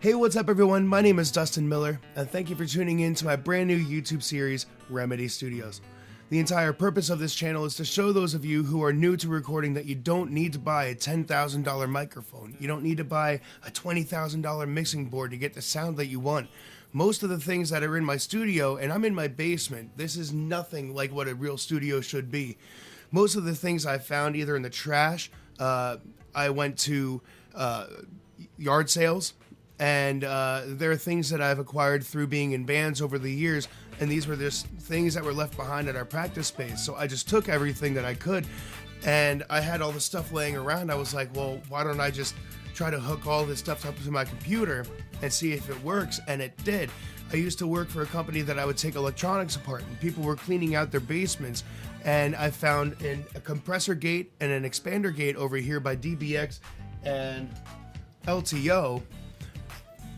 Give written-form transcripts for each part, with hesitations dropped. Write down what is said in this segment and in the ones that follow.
Hey, what's up everyone? My name is Dustin Miller, and thank you for tuning in to my brand new YouTube series, Remedy Studios. The entire purpose of this channel is to show those of you who are new to recording that you don't need to buy a $10,000 microphone. You don't need to buy a $20,000 mixing board to get the sound that you want. Most of the things that are in my studio, and I'm in my basement, this is nothing like what a real studio should be. Most of the things I found either in the trash, I went to yard sales, and there are things that I've acquired through being in bands over the years, and these were just things that were left behind at our practice space. So I just took everything that I could, and I had all the stuff laying around. I was like, well, why don't I just try to hook all this stuff up to my computer and see if it works? And it did. I used to work for a company that I would take electronics apart, and people were cleaning out their basements, and I found a compressor gate and an expander gate over here by DBX and LTO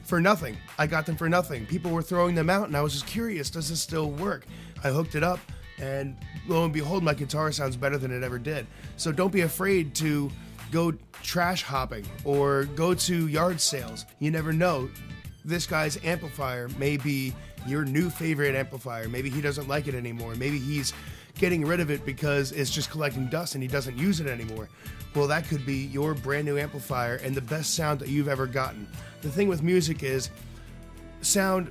for nothing. I got them for nothing. People were throwing them out, and I was just curious, does this still work? I hooked it up, and lo and behold, my guitar sounds better than it ever did. So don't be afraid to go trash hopping or go to yard sales. You never know. This guy's amplifier may be your new favorite amplifier. Maybe he doesn't like it anymore. Maybe he's getting rid of it because it's just collecting dust and he doesn't use it anymore. Well, that could be your brand new amplifier and the best sound that you've ever gotten. The thing with music is, sound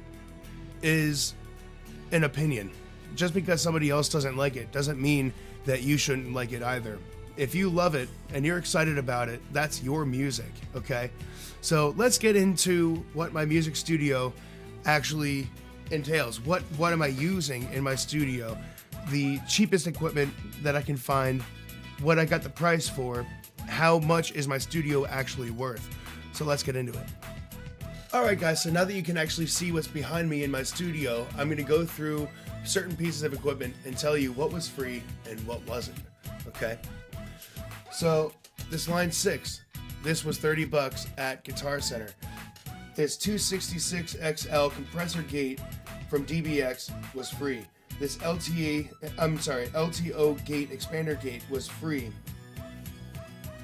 is an opinion. Just because somebody else doesn't like it doesn't mean that you shouldn't like it either. If you love it and you're excited about it, that's your music, okay? So let's get into what my music studio actually entails. What am I using in my studio? The cheapest equipment that I can find, what I got the price for, how much is my studio actually worth. So let's get into it. Alright guys, so now that you can actually see what's behind me in my studio, I'm going to go through certain pieces of equipment and tell you what was free and what wasn't, okay? So this line 6, this was $30 at Guitar Center. This 266XL compressor gate from DBX was free. This LTO gate, expander gate was free.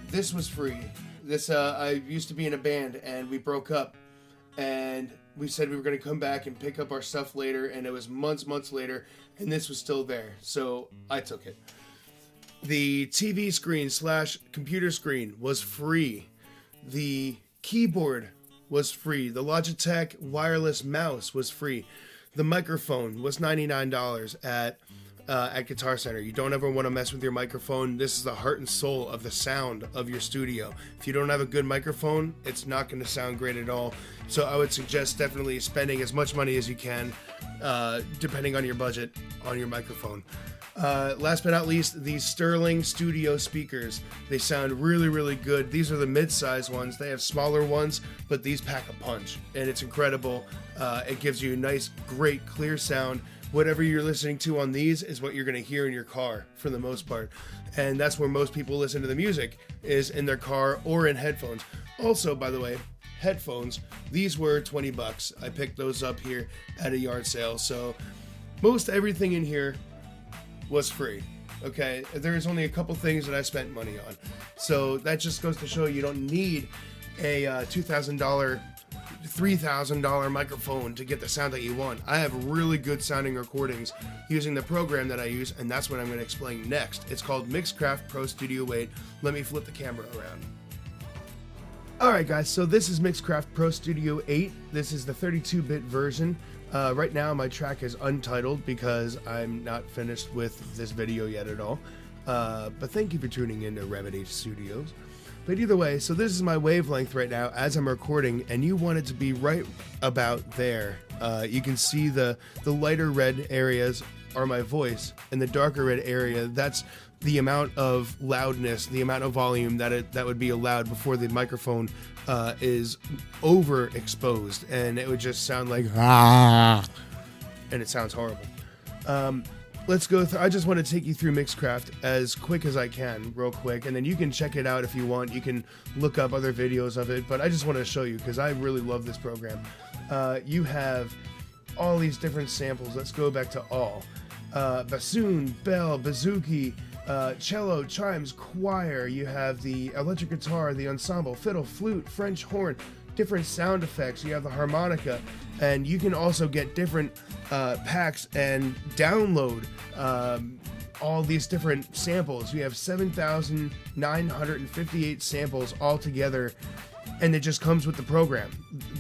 This was free. This, I used to be in a band and we broke up and we said we were going to come back and pick up our stuff later, and it was months later and this was still there. So I took it. The TV screen / computer screen was free. The keyboard was free. The Logitech wireless mouse was free. The microphone was $99 at Guitar Center. You don't ever want to mess with your microphone. This is the heart and soul of the sound of your studio. If you don't have a good microphone, it's not going to sound great at all. So I would suggest definitely spending as much money as you can, depending on your budget, on your microphone. Last but not least, these Sterling Studio speakers. They sound really good. These are the mid-size ones. They have smaller ones, but these pack a punch, and it's incredible. It gives you a nice, great, clear sound. Whatever you're listening to on these is what you're going to hear in your car for the most part. And that's where most people listen to the music, is in their car or in headphones. Also, by the way, headphones, these were $20. I picked those up here at a yard sale. So most everything in here was free. Okay, there's only a couple things that I spent money on. So that just goes to show you don't need a $2,000, $3,000 microphone to get the sound that you want. I have really good sounding recordings using the program that I use, and that's what I'm going to explain next. It's called Mixcraft Pro Studio 8. Let me flip the camera around. Alright guys, so this is Mixcraft Pro Studio 8. This is the 32-bit version. Right now my track is untitled because I'm not finished with this video yet at all. But thank you for tuning in to Remedy Studios. But either way, so this is my wavelength right now as I'm recording, and you want it to be right about there. You can see the lighter red areas are my voice, and the darker red area, that's the amount of loudness, the amount of volume that would be allowed before the microphone is overexposed, and it would just sound like and it sounds horrible. Let's go through. I just want to take you through Mixcraft as quick as I can, real quick, and then you can check it out if you want. You can look up other videos of it, but I just want to show you because I really love this program. You have all these different samples. Let's go back to all. Bassoon, bell, bouzouki, cello, chimes, choir. You have the electric guitar, the ensemble, fiddle, flute, French horn, different sound effects. You have the harmonica, and you can also get different packs and download all these different samples. We have 7,958 samples all together, and it just comes with the program.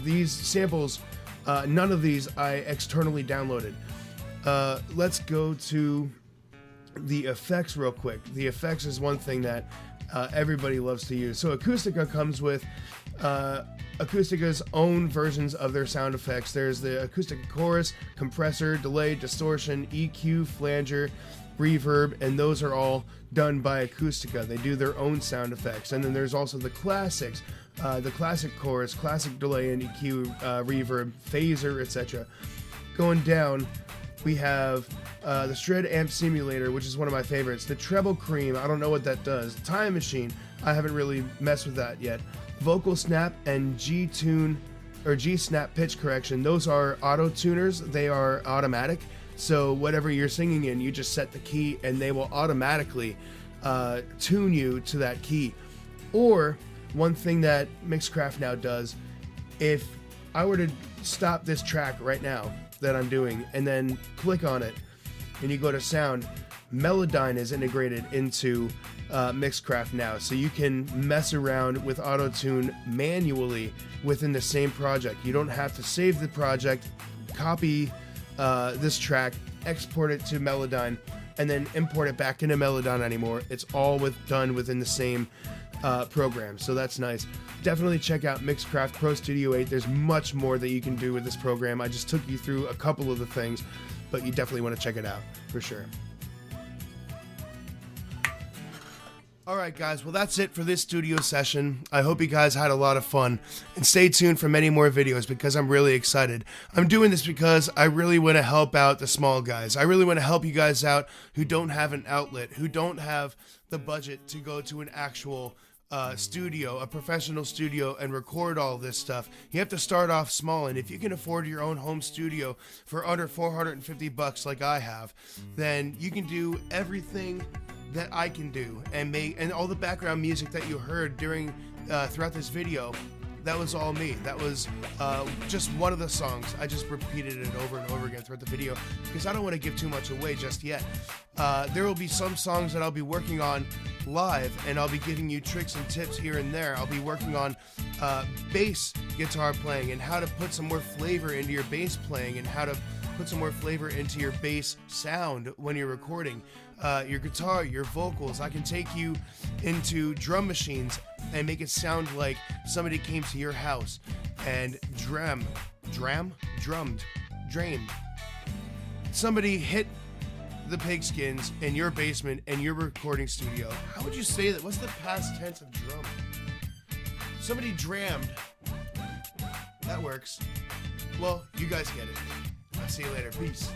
These samples, none of these I externally downloaded. Let's go to the effects real quick. The effects is one thing that everybody loves to use. So Acoustica comes with Acoustica's own versions of their sound effects. There's the Acoustica chorus, compressor, delay, distortion, EQ, flanger, reverb, and those are all done by Acoustica. They do their own sound effects. And then there's also the classics, the classic chorus, classic delay and EQ, reverb, phaser, etc. Going down, we have the Shred Amp Simulator, which is one of my favorites. The Treble Cream, I don't know what that does. Time Machine, I haven't really messed with that yet. Vocal Snap and G-Tune or G-Snap Pitch Correction, those are auto tuners. They are automatic. So whatever you're singing in, you just set the key and they will automatically tune you to that key. Or one thing that Mixcraft now does, if I were to stop this track right now that I'm doing and then click on it and you go to sound, Melodyne is integrated into Mixcraft now, so you can mess around with auto-tune manually within the same project. You don't have to save the project, copy this track, export it to Melodyne, and then import it back into Melodyne anymore. It's all done within the same program, so that's nice. Definitely check out Mixcraft Pro Studio 8. There's much more that you can do with this program. I just took you through a couple of the things, but you definitely want to check it out for sure. Alright guys, well that's it for this studio session. I hope you guys had a lot of fun, and stay tuned for many more videos because I'm really excited. I'm doing this because I really want to help out the small guys. I really want to help you guys out who don't have an outlet, who don't have the budget to go to an actual studio, a professional studio, and record all this stuff. You have to start off small, and if you can afford your own home studio for under $450 like I have, then you can do everything that I can do and all the background music that you heard during throughout this video. That was all me. That was just one of the songs. I just repeated it over and over again throughout the video because I don't want to give too much away just yet. There will be some songs that I'll be working on live, and I'll be giving you tricks and tips here and there. I'll be working on bass guitar playing and how to put some more flavor into your bass playing and how to put some more flavor into your bass sound when you're recording. Your guitar, your vocals. I can take you into drum machines and make it sound like somebody came to your house and drummed. Somebody hit the pigskins in your basement in your recording studio. How would you say that? What's the past tense of drum? Somebody drammed. That works. Well, you guys get it. I'll see you later. Peace.